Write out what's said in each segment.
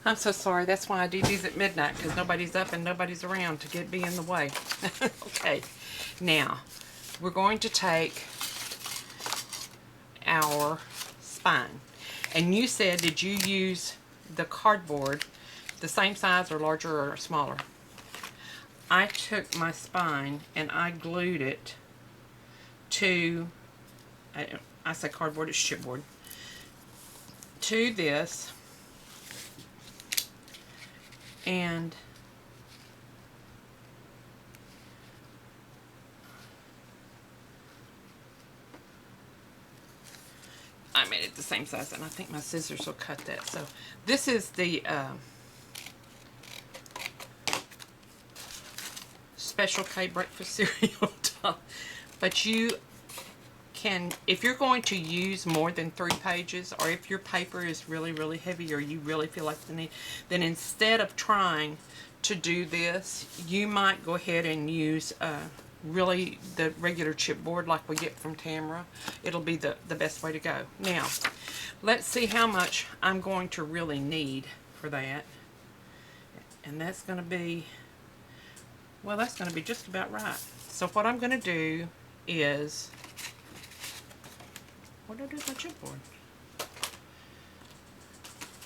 I'm so sorry. That's why I do these at midnight, because nobody's up and nobody's around to be in the way. Okay, now we're going to take our spine. And you said, did you use the cardboard the same size or larger or smaller? I took my spine and I glued it to, I say cardboard, it's chipboard, to this. And I made it the same size, and I think my scissors will cut that. So this is the Special K breakfast cereal top. But you can, if you're going to use more than 3 pages, or if your paper is really, really heavy, or you really feel like the need, then instead of trying to do this, you might go ahead and use really the regular chipboard like we get from Tamara. It'll be the best way to go. Now, let's see how much I'm going to really need for that. And that's going to be, well, that's going to be just about right. So what I'm going to do is, what do I do with my chipboard?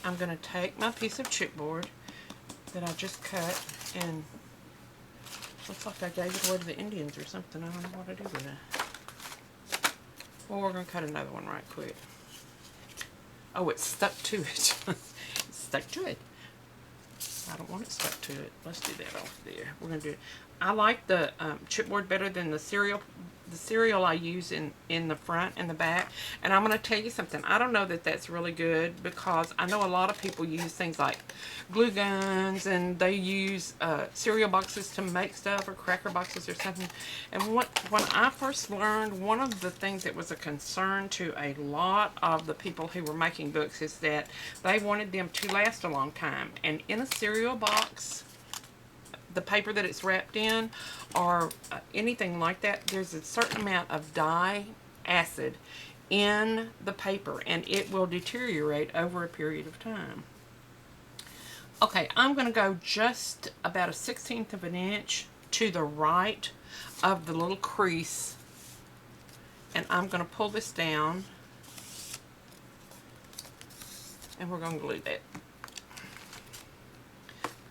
I'm going to take my piece of chipboard that I just cut, and looks like I gave it away to the Indians or something. I don't know what I do with that. Well, we're going to cut another one right quick. Oh, it's stuck to it. It's stuck to it. I don't want it stuck to it. Let's do that off there. We're going to do it. I like the chipboard better than the cereal. The cereal I use in the front and the back. And I'm going to tell you something. I don't know that that's really good, because I know a lot of people use things like glue guns, and they use cereal boxes to make stuff, or cracker boxes or something. And when I first learned, one of the things that was a concern to a lot of the people who were making books is that they wanted them to last a long time. And in a cereal box, the paper that it's wrapped in, or anything like that, there's a certain amount of dye acid in the paper, and it will deteriorate over a period of time. Okay, I'm going to go just about a 1/16 of an inch to the right of the little crease, and I'm going to pull this down, and we're going to glue that.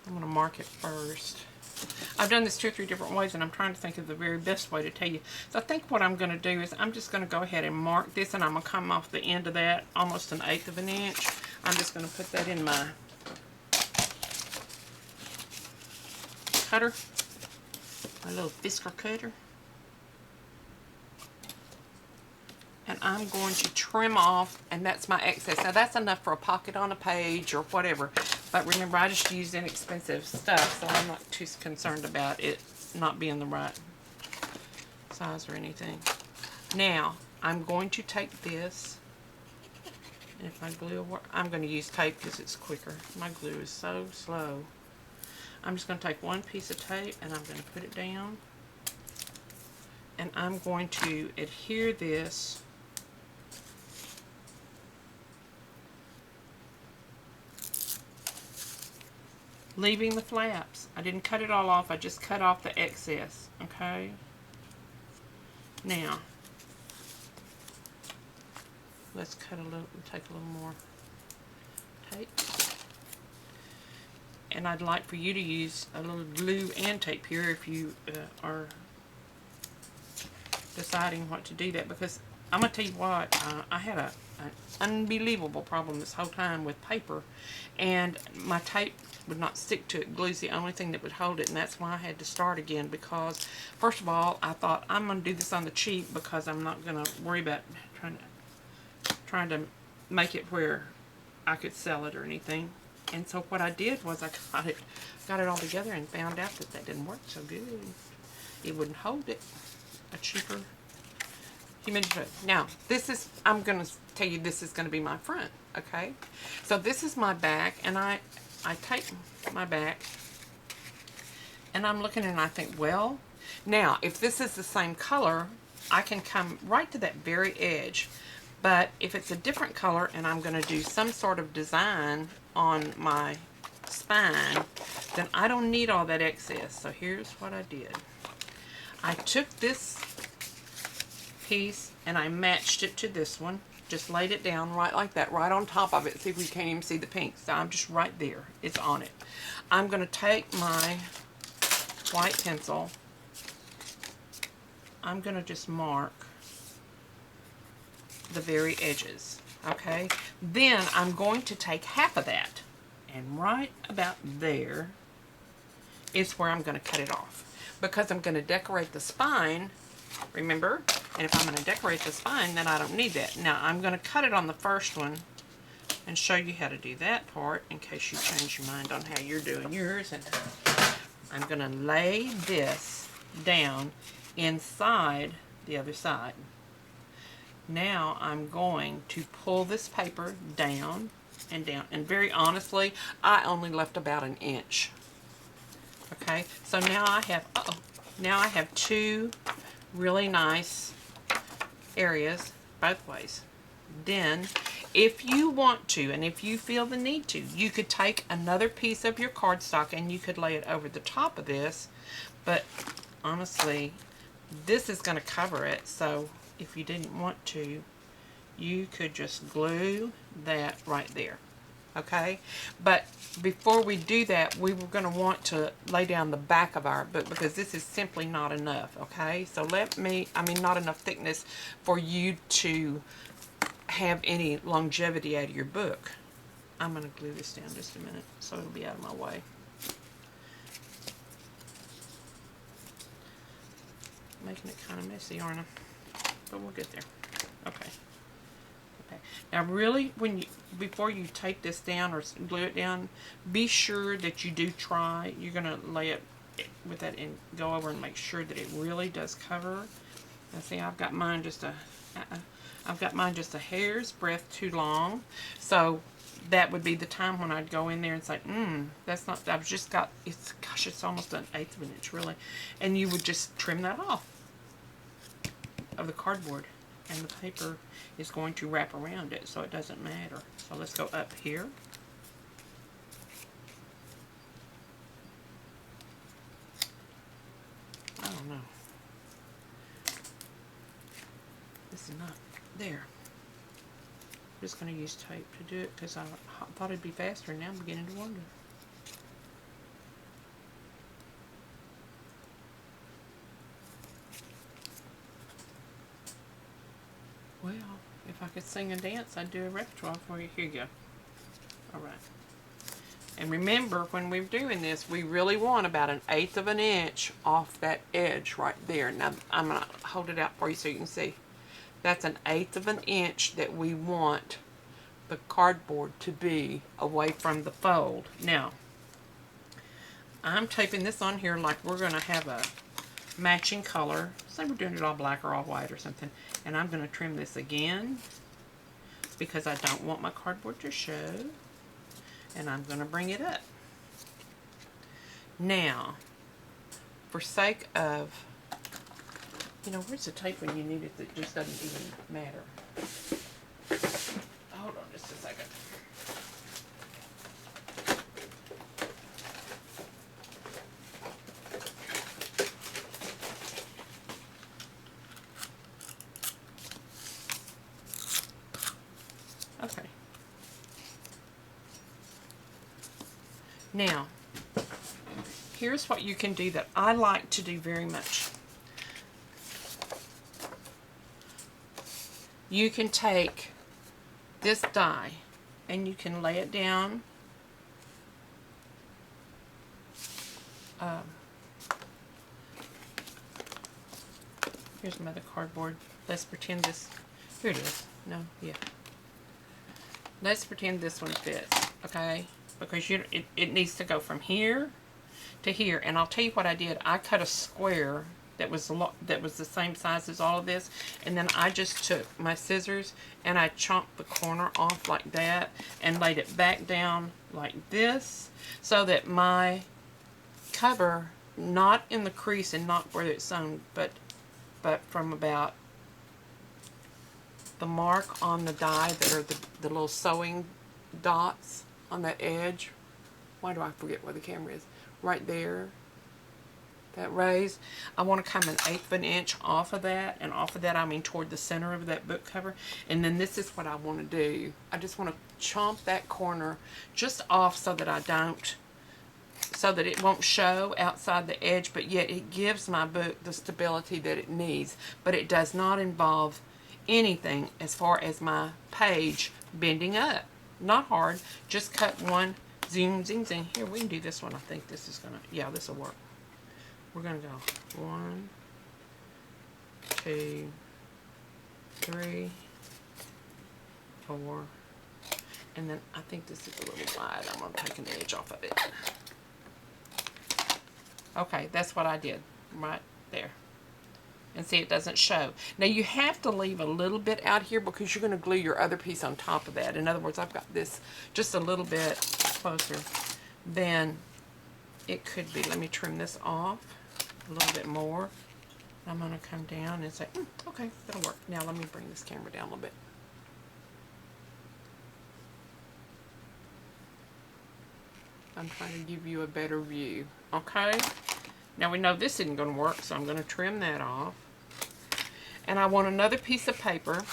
I'm going to mark it first. I've done this 2 or 3 different ways, and I'm trying to think of the very best way to tell you. So I think what I'm going to do is I'm just going to go ahead and mark this, and I'm going to come off the end of that almost 1/8 of an inch. I'm just going to put that in my cutter, my little Fisker cutter. And I'm going to trim off, and that's my excess. Now that's enough for a pocket on a page or whatever. But remember, I just use inexpensive stuff, so I'm not too concerned about it not being the right size or anything. Now, I'm going to take this, and if my glue will work, I'm going to use tape because it's quicker. My glue is so slow. I'm just going to take one piece of tape, and I'm going to put it down. And I'm going to adhere this leaving the flaps. I didn't cut it all off, I just cut off the excess, okay? Now, let's cut a little, take a little more tape. And I'd like for you to use a little glue and tape here if you are deciding what to do that, because I'm going to tell you what, I had an unbelievable problem this whole time with paper, and my tape would not stick to it. Glue's the only thing that would hold it, and that's why I had to start again, because first of all, I thought I'm going to do this on the cheap because I'm not going to worry about trying to make it where I could sell it or anything. And so what I did was I got it all together and found out that that didn't work so good. It wouldn't hold it. A cheaper humidifier. Now, this is, I'm going to tell you, this is going to be my front, okay? So this is my back, and I take my back, and I'm looking and I think, well, now, if this is the same color, I can come right to that very edge. But if it's a different color and I'm going to do some sort of design on my spine, then I don't need all that excess. So here's what I did. I took this piece and I matched it to this one. Just laid it down right like that, right on top of it. See if we can't even see the pink. So I'm just right there. It's on it. I'm going to take my white pencil. I'm going to just mark the very edges. Okay? Then I'm going to take half of that. And right about there is where I'm going to cut it off. Because I'm going to decorate the spine, remember? And if I'm going to decorate the spine, then I don't need that. Now, I'm going to cut it on the first one and show you how to do that part in case you change your mind on how you're doing yours. And I'm going to lay this down inside the other side. Now, I'm going to pull this paper down and down. And very honestly, I only left about an inch. Okay, so now I have, now I have two really nice areas both ways. Then, if you want to, and if you feel the need to, you could take another piece of your cardstock and you could lay it over the top of this. But honestly, this is going to cover it, so if you didn't want to, you could just glue that right there. Okay, but before we do that, we were going to want to lay down the back of our book because this is simply not enough. Okay, so not enough thickness for you to have any longevity out of your book. I'm going to glue this down just a minute so it'll be out of my way. Making it kind of messy, aren't I? But we'll get there. Okay. Okay. Now really, before you take this down or glue it down, be sure that you do try. You're going to lay it with that and go over and make sure that it really does cover. Now see, I've got mine just a hair's breadth too long. So that would be the time when I'd go in there and say, that's not, I've just got, gosh, it's almost an 1/8 of an inch really. And you would just trim that off of the cardboard. And the paper is going to wrap around it, so it doesn't matter. So let's go up here. I don't know. This is not there. I'm just going to use tape to do it because I thought it'd be faster, and now I'm beginning to wonder. Well, if I could sing and dance, I'd do a repertoire for you. Here you go. All right. And remember, when we're doing this, we really want about an 1/8 of an inch off that edge right there. Now, I'm going to hold it out for you so you can see. That's an 1/8 of an inch that we want the cardboard to be away from the fold. Now, I'm taping this on here like we're going to have a matching color. Say we're doing it all black or all white or something. And I'm going to trim this again because I don't want my cardboard to show. And I'm going to bring it up. Now, for sake of, where's the tape when you need it that just doesn't even matter? Hold on just a second. Okay. Now, here's what you can do that I like to do very much. You can take this die and you can lay it down here's my other cardboard. Let's pretend this, here it is. No, yeah. Let's pretend this one fits, okay? Because it needs to go from here to here. And I'll tell you what I did. I cut a square that was the same size as all of this, and then I just took my scissors and I chopped the corner off like that and laid it back down like this, so that my cover, not in the crease and not where it's sewn, but from about the mark on the die that are the little sewing dots on that edge why do I forget where the camera is? Right there. That raise, I want to come 1/8 of an inch off of that, and off of that I mean toward the center of that book cover. And then this is what I want to do. I just want to chomp that corner just off so that I don't, so that it won't show outside the edge, but yet it gives my book the stability that it needs. But it does not involve anything as far as my page bending up. Not hard, just cut one, zoom, zing, zing. Here, we can do this one. I think this is gonna, yeah, this will work. We're going to go 1, 2, 3, 4, and then I think this is a little wide. I'm going to take an edge off of it. Okay, that's what I did right there. And see, it doesn't show. Now you have to leave a little bit out here because you're going to glue your other piece on top of that. In other words, I've got this just a little bit closer than it could be. Let me trim this off a little bit more. I'm going to come down and say, okay, that'll work. Now let me bring this camera down a little bit. I'm trying to give you a better view. Okay? Now we know this isn't going to work, so I'm going to trim that off. And I want another piece of paper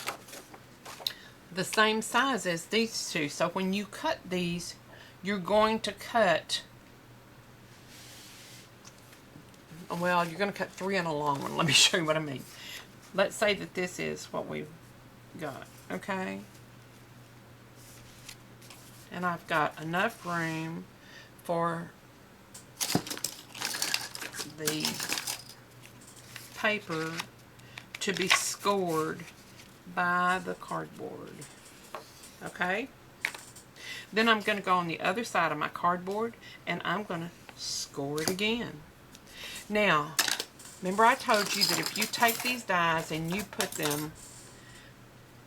the same size as these two. So when you cut these, you're going to cut, well, you're going to cut 3 on a long one. Let me show you what I mean. Let's say that this is what we've got, okay? And I've got enough room for the paper to be scored by the cardboard, okay? Then I'm going to go on the other side of my cardboard and I'm going to score it again. Now, remember I told you that if you take these dies and you put them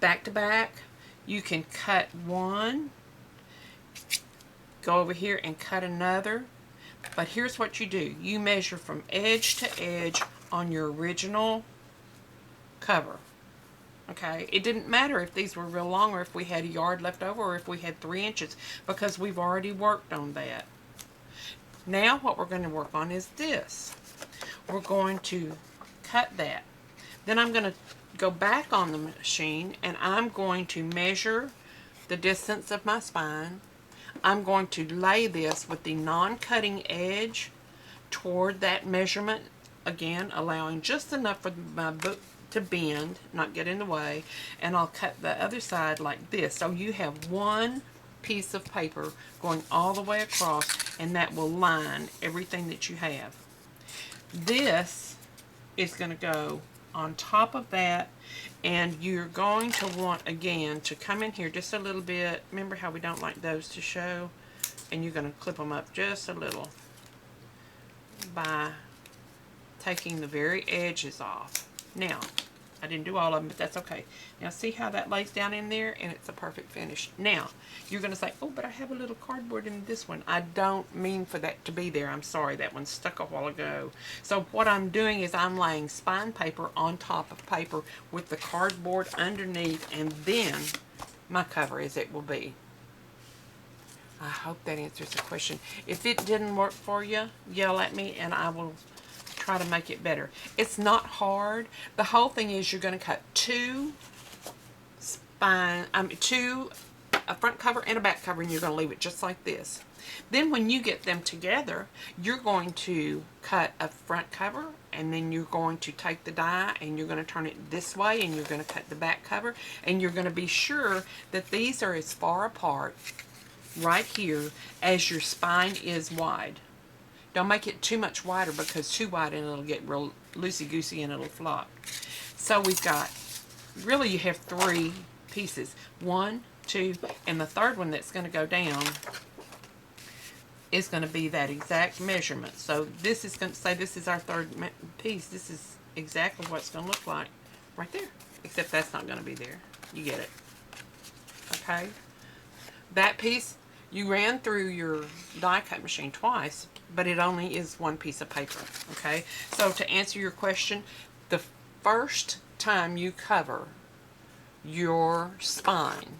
back to back, you can cut one, go over here and cut another. But here's what you do. You measure from edge to edge on your original cover. Okay? It didn't matter if these were real long or if we had a yard left over or if we had 3 inches because we've already worked on that. Now what we're going to work on is this. We're going to cut that. Then I'm going to go back on the machine and I'm going to measure the distance of my spine. I'm going to lay this with the non-cutting edge toward that measurement, again allowing just enough for my book to bend, not get in the way, and I'll cut the other side like this. So you have one piece of paper going all the way across, and that will line everything that you have. This is going to go on top of that, and you're going to want again to come in here just a little bit. Remember how we don't like those to show, and you're going to clip them up just a little by taking the very edges off. Now I didn't do all of them, but that's okay. Now see how that lays down in there, and it's a perfect finish. Now you're going to say, oh, but I have a little cardboard in this one. I don't mean for that to be there. I'm sorry, that one stuck a while ago. So what I'm doing is I'm laying spine paper on top of paper with the cardboard underneath, and then my cover as it will be. I hope that answers the question. If it didn't work for you, yell at me and I will try to make it better. It's not hard. The whole thing is you're going to cut two a front cover and a back cover, and you're going to leave it just like this. Then when you get them together, you're going to cut a front cover, and then you're going to take the die and you're going to turn it this way, and you're going to cut the back cover, and you're going to be sure that these are as far apart right here as your spine is wide. Don't make it too much wider, because too wide and it'll get real loosey-goosey and it'll flop. So we've got, really you have 3 pieces. 1, 2, and the third one that's going to go down is going to be that exact measurement. So this is going to say this is our third piece. This is exactly what it's going to look like right there. Except that's not going to be there. You get it. Okay? That piece, you ran through your die cut machine twice, but it only is 1 piece of paper, okay? So to answer your question, the first time you cover your spine,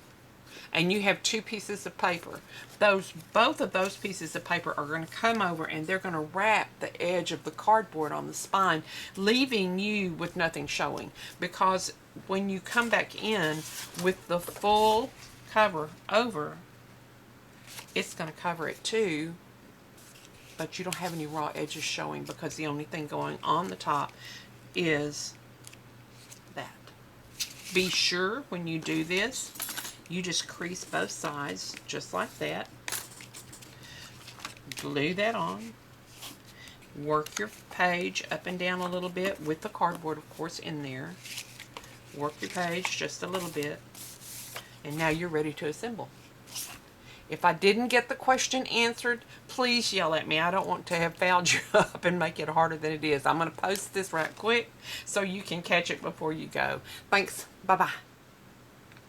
and you have two pieces of paper, both of those pieces of paper are going to come over and they're going to wrap the edge of the cardboard on the spine, leaving you with nothing showing. Because when you come back in with the full cover over, it's going to cover it too, but you don't have any raw edges showing because the only thing going on the top is that. Be sure when you do this, you just crease both sides just like that. Glue that on. Work your page up and down a little bit with the cardboard, of course, in there. Work your page just a little bit. And now you're ready to assemble. If I didn't get the question answered, please yell at me. I don't want to have fouled you up and make it harder than it is. I'm going to post this right quick so you can catch it before you go. Thanks. Bye-bye.